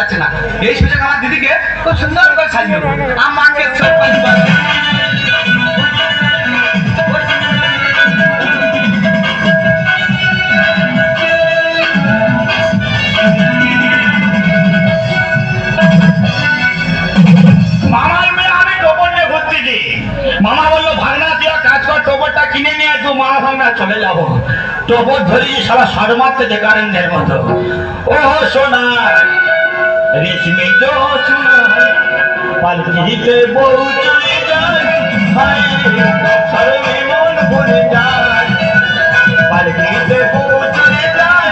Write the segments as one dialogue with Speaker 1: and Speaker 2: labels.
Speaker 1: যাচ্ছে না। এই সুযোগ আমার দিদিকে খুব সুন্দর করে সাজিয়ে দেবো। আমাকে
Speaker 2: মামার মেয়ে আমি টোপর নিয়ে ঘুরতেছি। মামা বললো ভাগনা তুই কাজ কর, টোপরটা কিনে নিয়ে আসবো, মা ভাগনা চলে যাবো। টোপর ধরিয়ে সারা সার মারতেছে কারেন্টের মতো। ও সোনা রেশমি তো সোনা পালকিতে বউ চলে যায়, সরবে মন ভরে যায়। পালকিতে বউ চলে যায়,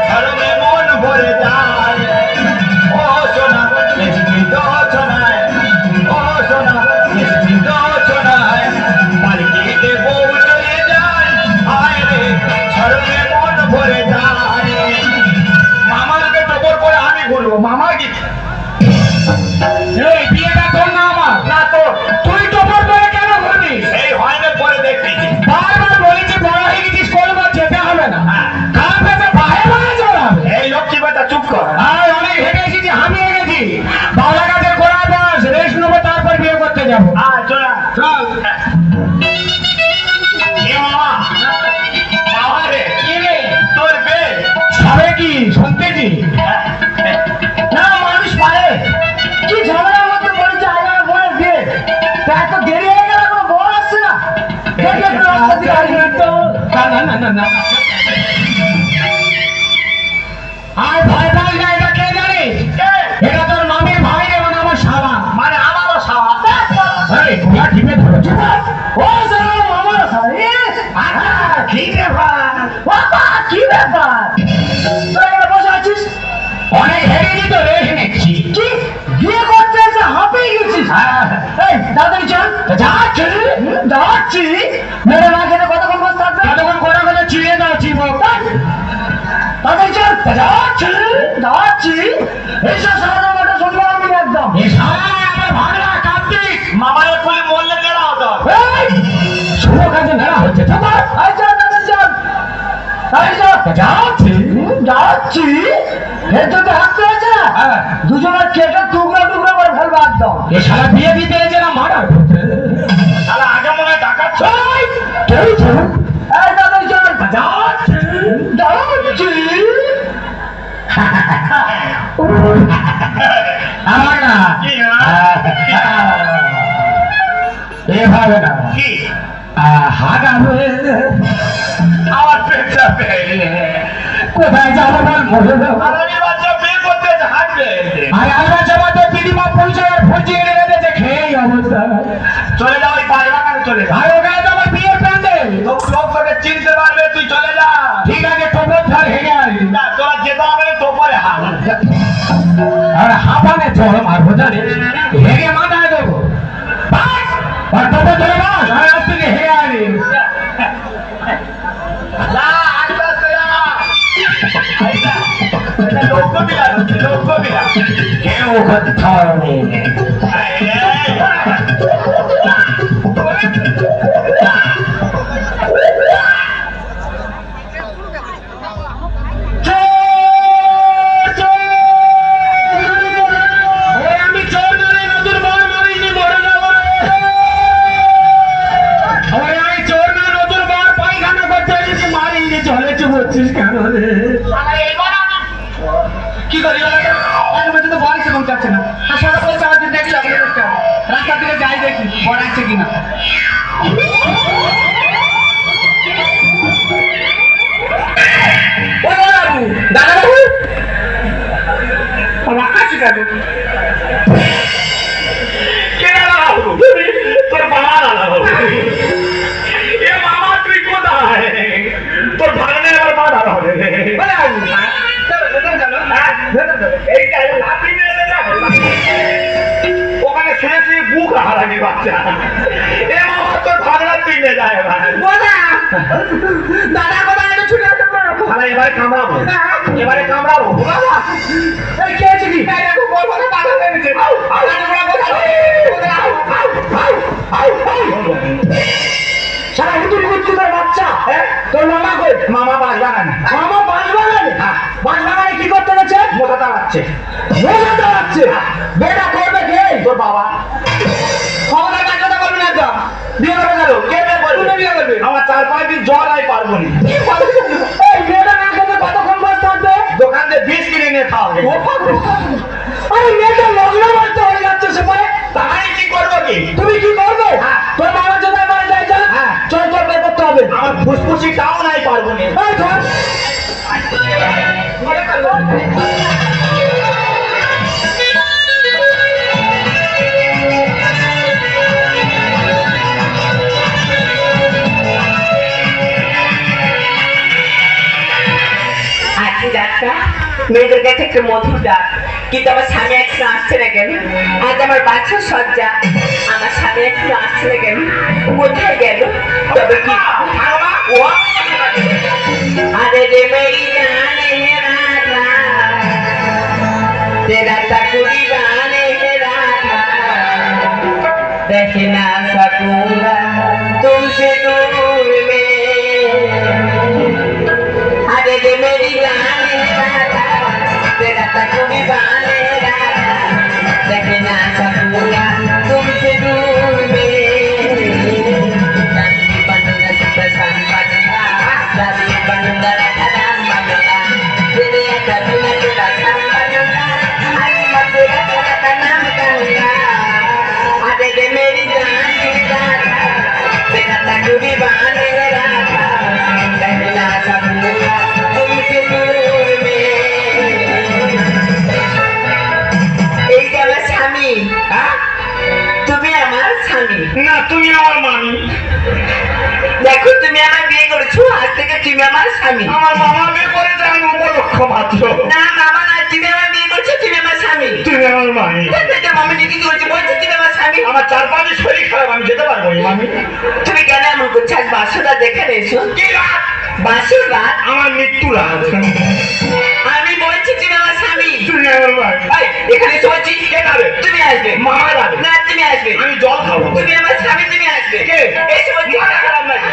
Speaker 2: সরবে মন ভরে যায়। ও সোনা রেশমি তো সোনায়, ও সোনা রেশমি তো সোনায় পালকিতে বউ চলে যায়, সরবে মন ভরে যায়। মামাকে টোপর করে আমি ঘুরবো। মামা কি
Speaker 1: এই বিয়েটা তোর না আমার?
Speaker 2: না তোর।
Speaker 1: তুই টোপর করে কেন ঘুরবি?
Speaker 2: এই হয় না পরে দেখতেছি।
Speaker 1: বারবার বলেছি বড় হয়ে গেছিস, কোনোবার যেতে হবে না। কার কাছে পায়ে পায়ে চড়াবে?
Speaker 2: এই লক্ষ্মী বেটা চুপ কর।
Speaker 1: আর অনেক হেঁটে এসেছি, আমি হেঁটেছি। বাংলা কাছে ঘোরা বাস রেস্ট নেবো, তারপর বিয়ে করতে যাবো।
Speaker 2: চল
Speaker 1: চল।
Speaker 2: এ মামা, মামা রে
Speaker 1: কি রে?
Speaker 2: তোর বে
Speaker 1: সবে কি শুনতেছি?
Speaker 2: না মানুষ পারে
Speaker 1: কি ঝগড়ার মধ্যে বলেছে আমার বোনের বিয়ে? তা এত দেরি হয়ে গেল, কোনো বোন আসছে না? দেখে একটু রাস্তা দিয়ে আসবে তো। না না না না, আর ভয় পাস না, এটা কে জানিস? এটা তোর মামির ভাই রে, মানে আমার শালা।
Speaker 2: মানে আমারও সাওয়া।
Speaker 1: এই গোলা টিপে ধরেছে। ও শালা মামার শালা।
Speaker 2: কি রে ভাই?
Speaker 1: বাবা কি ব্যাপার? তুই এখানে বসে আছিস? অনেক হেরেছি তো, রেখে নিচ্ছি। কি বিয়ে করতে এসে হাঁপিয়ে গেছিস? এই তাড়াতাড়ি চল। যাচ্ছি যাচ্ছি। মেরে না খেতে কতক্ষণ বসে থাকবে? কতক্ষণ করে করে চিড়িয়ে দাও চিবক। তাড়াতাড়ি চল। যাচ্ছি যাচ্ছি। এইসব সারা মাঠে শুনবো আমি একদম। এ সারা আমার ভাগনা কার্তিক।
Speaker 2: মামার ফুলে মরলে কেনা হতো।
Speaker 1: এই শুভ কাজে নেড়া হচ্ছে। তোমার এই চল তাড়াতাড়ি চল। তাড়াতাড়ি চল। যাচ্ছি যাচ্ছি। এর যদি হাঁটতে হয়েছে না, দুজনের কেটে টুকরো টুকরো করে ফেলবে একদম। এ সারা বিয়ে দিতে হয়েছে না মারা করতে?
Speaker 2: শালা আগে মনে হয় ডাকাচ্ছ।
Speaker 1: কেউ চল। এই তাড়াতাড়ি চল। যাচ্ছি যাচ্ছি। আমার না
Speaker 2: কি না?
Speaker 1: এভাবে না,
Speaker 2: কি
Speaker 1: হাগাবে।
Speaker 2: আমার পেটটা পেয়ে
Speaker 1: কোথায় যাবো বল, মরে যাবো।
Speaker 2: আরে বাচ্চা বিয়ে করতে এসে হাঁটবে।
Speaker 1: আর আমরা জমা তো দিদিমা পরিচয়ের ফুটিয়ে রেখেছে, খেয়েই অবস্থা।
Speaker 2: চলে যাও, ওই পাঁচ বাগানে চলে যা।
Speaker 1: আর ওখানে তো আমার বিয়ের প্যান্ডেল।
Speaker 2: লোক তোকে চিনতে পারবে, তুই চলে যা।
Speaker 1: ঠিক আছে, টোপর ধর, হেগে আসবি।
Speaker 2: না, তোরা যেতে হবে না, তোপরে হাত।
Speaker 1: আর হাঁপানে চড় মারবো জানিস, হেগে মাথায় দেবো। বাস, আর টোপর ধরে বাস, আর আজ থেকে হেগে আসবি।
Speaker 2: না, আস্তে আস্তে যা। এটা লোকবিরাট হচ্ছে, লোকবিরাট।
Speaker 1: কেউ কোথাও নেই।
Speaker 2: কি করি তো বয়স এখন যাচ্ছে না, সকালে চার দিন দেখি রাস্তার দিকে যাই দেখি বড় আছে কিনা। দাদা বাবু আকাশ কেন? তোর বাবা দাদা বাবু। এ মামা তুই কোথায়? তোর ভাগনে আবার মা দাদা হবে। ওখানে শুনেছি বুক হারানি বাচ্চা। এ মামা তোর ভাগনা তুই নিয়ে যায়। দাদা কোথায় ছুটে আসতে পারো? এবারে কামড়াবো, এবারে কামড়াবো। এই কে আছে কি? দেখো বল বলে পাগল হয়ে গেছে। সারা হুতুর কুচকুদার বাচ্চা। তোর মামা কই? মামা বাঁশ বাগানে। মামা বাঁশ বাগানে?
Speaker 1: বাঁশবাগানে কি করতে গেছে?
Speaker 2: মোটা দাঁড়াচ্ছে।
Speaker 1: মজা দাঁড়াচ্ছে। বেটা করবে কে?
Speaker 2: তোর বাবা।
Speaker 1: ক্ষমতার কাজ কথা বলবি না একদম। বিয়ে করে গেল।
Speaker 2: কে বিয়ে করবে?
Speaker 1: তুমি বিয়ে করবে।
Speaker 2: আমার 4-5 দিন জ্বর আই পারবো না।
Speaker 1: এই মেয়েটা না করবে কতক্ষণ বসে থাকবে?
Speaker 2: দোকান থেকে বিষ কিনে নিয়ে খাওয়াবে।
Speaker 1: আরে মেয়েটা লগ্ন করতে হয়ে যাচ্ছে সেপারে।
Speaker 2: তাই কি করবো কি?
Speaker 1: তুমি কি করবে?
Speaker 2: হ্যাঁ।
Speaker 1: তোর বাবা যদি মারা যায় যা।
Speaker 2: হ্যাঁ।
Speaker 1: চল চল বের করতে হবে।
Speaker 2: আমার ফুসফুসিটাও নাই পারবো না।
Speaker 1: এই ধর।
Speaker 3: আজকে ডাক্তার মেয়েদের কাছে একটু মধুর ডাক, কিন্তু আমার স্বামী এখনো আসছে না কেন? আজ আমার বাচ্চার সজ্জা, আমার স্বামী এখনো আসছে না কেন? কোথায় গেল? তবে কি আরে রে মেরি জানে হে রাধা, তেরা তাকুরি গানে হে রাধা, দেখ না सकूंगा तुमसे दूर में। अरे रे मेरी रानी राधा, तेरा तकुरी बाने राधा, देख ना सकूंगा तुमसे दूर में। रानी बनूंगा सुपरस्टार बनूंगा, रानी बनूंगा राधाराम बनूंगा, तेरे अदब में तेरा नाम बनूंगा, आज मैं तेरा तेरा नाम कहूंगा। अरे रे मेरी रानी राधा, तेरा तकुरी बाने राधा, देख ना सकूंगा तुमसे दूर में। এই যে আমার স্বামী,
Speaker 2: হ্যাঁ?
Speaker 3: তুমি আমার স্বামী।
Speaker 2: না, তুমি আমার মামি।
Speaker 3: দেখো তুমি আমার বিয়ে করেছো, আজ থেকে তুমি আমার স্বামী।
Speaker 2: আমার মামা বিয়ে করেছে, আমি উপলক্ষ মাত্র।
Speaker 3: না মামা না, তুমি আমার বিয়ে করছো, তুমি আমার স্বামী।
Speaker 2: তুমি আমার মামি।
Speaker 3: মামা কি করেছে বলছো তুমি আমার স্বামী?
Speaker 2: আমার 4-5 দিন শরীর খারাপ, আমি যেতে পারবো না মামি।
Speaker 3: তুমি কেন এমন করছো? আজ বাসুদা দেখে এসো।
Speaker 2: কি রাত?
Speaker 3: বাসুদা?
Speaker 2: আমার মৃত্যু রাত।
Speaker 3: আমি বলছি তুমি আমার স্বামী।
Speaker 2: তুমি আমার মামি।
Speaker 3: এই, এখানে এসে বলছি
Speaker 2: কে যাবে?
Speaker 3: তুমি আসবে।
Speaker 2: মামা যাবে।
Speaker 3: না তুমি আসবে।
Speaker 2: আমি জল খাবো।
Speaker 3: তুমি আমার স্বামী, তুমি আসবে।
Speaker 2: কে?
Speaker 3: এসে বলছি
Speaker 2: মাথা খারাপ নাকি?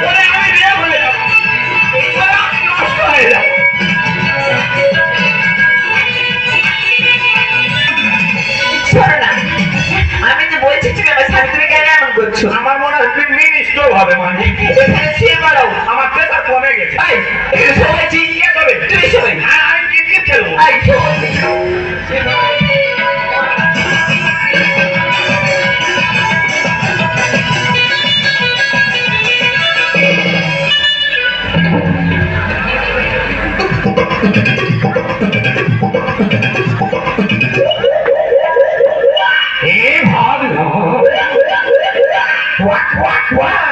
Speaker 2: ওরে, আমি বিয়ে হয়ে যাবো। ওরে, আমি নষ্ট হয়ে যাবো।
Speaker 3: শোনো না, আমি তো বলছি তুমি আমার স্বামী, তুমি কেন এমন করছো?
Speaker 2: আমার মনে হয় তুমি মিনিস্টার হবে মামি।
Speaker 3: এখানে শুয়ে পড়ো।
Speaker 2: আমার প্রেসার কমে গেছে।
Speaker 3: এই, এখানে শুয়ে বলছি।
Speaker 2: কে যাবে?
Speaker 3: তুমি শোবে।
Speaker 2: আর আমি ক্রিকেট খেলবো।
Speaker 3: এই, শুয়ে বলছি।
Speaker 2: হে ভগবান, ওয়াক ওয়াক ওয়াক,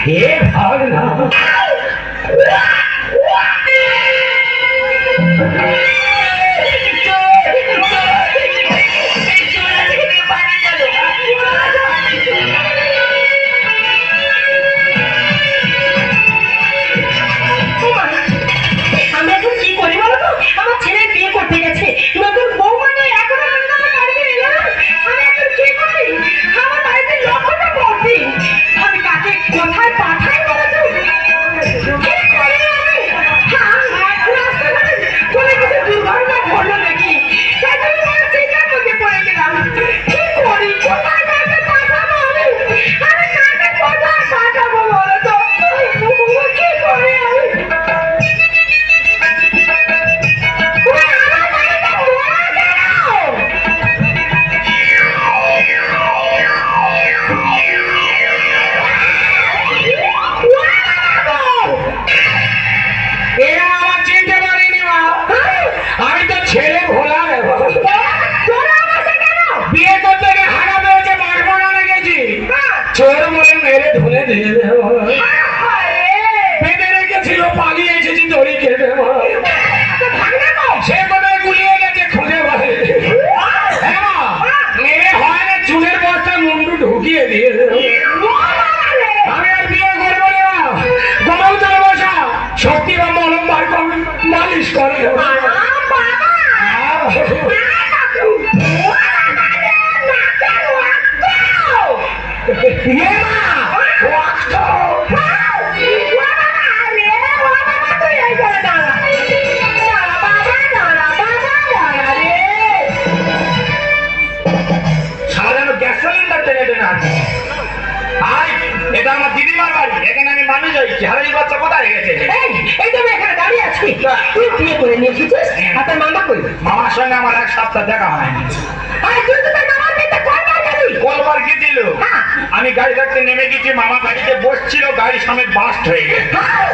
Speaker 2: হে ভগবান।
Speaker 3: আমি এখন কি করি বলো তো? আমার ছেলে বিয়ে করতে গেছে, নতুন বউ মানে এখনো পর্যন্ত আমার বাড়িতে এলো না। আমি এখন কি করি? আমার বাড়িতে লক্ষ্যটা ভর্তি, আমি কাকে কোথায় পাঠাই বলো তো? কি করি আমি? হ্যাঁ, রাস্তাঘাটে কোনো কিছু দুর্ঘটনা ঘটলো নাকি? তাই জন্য আমি চিন্তার মধ্যে পড়ে গেলাম। কি করি? কোথায় কাকে পাঠাবো আমি? আমি কাকে কোথায় পাঠাবো বলো তো? কি করি আমি?
Speaker 2: এরা আমার চিনতে পারেনি মা। আমি তো ছেলে ভোলা রে বাবা। বিয়ে করতে গিয়ে হারা পেয়েছে, বাঁশবাগানে গেছি। চোর বলে মেরে ধুলে দিয়ে দেব। বেঁধে রেখেছিল, পালিয়ে এসেছি দড়ি কেটে মা। সে কোথায় গুলিয়ে গেছে খুঁজে পারে। হ্যাঁ মা, মেরে হয় না, চুলের বস্তায় মুন্ডু ঢুকিয়ে দিয়ে দেব। আমি আর বিয়ে করবো না। গোমাউতার বসা শক্তি বা মলম বার করবে, মালিশ করে দেবো। হারামি বাচ্চা কোথায় গেছে?
Speaker 3: এই তো আমি এখানে দাঁড়িয়ে আছি। তুই বিয়ে করে নিয়ে এসেছিস আর তোর মামা কই?
Speaker 2: মামার সঙ্গে আমার এক সপ্তাহ দেখা হয়নি।
Speaker 3: আরে তুই তো তোর মামার বাড়িতে কয়বার গেলি?
Speaker 2: কলবার গেছিল।
Speaker 3: হ্যাঁ।
Speaker 2: আমি গাড়ি থাকতে নেমে গেছি, মামা গাড়িতে বসছিল, গাড়ি সমেত বাস্ট হয়ে গেছে।
Speaker 3: হ্যাঁ,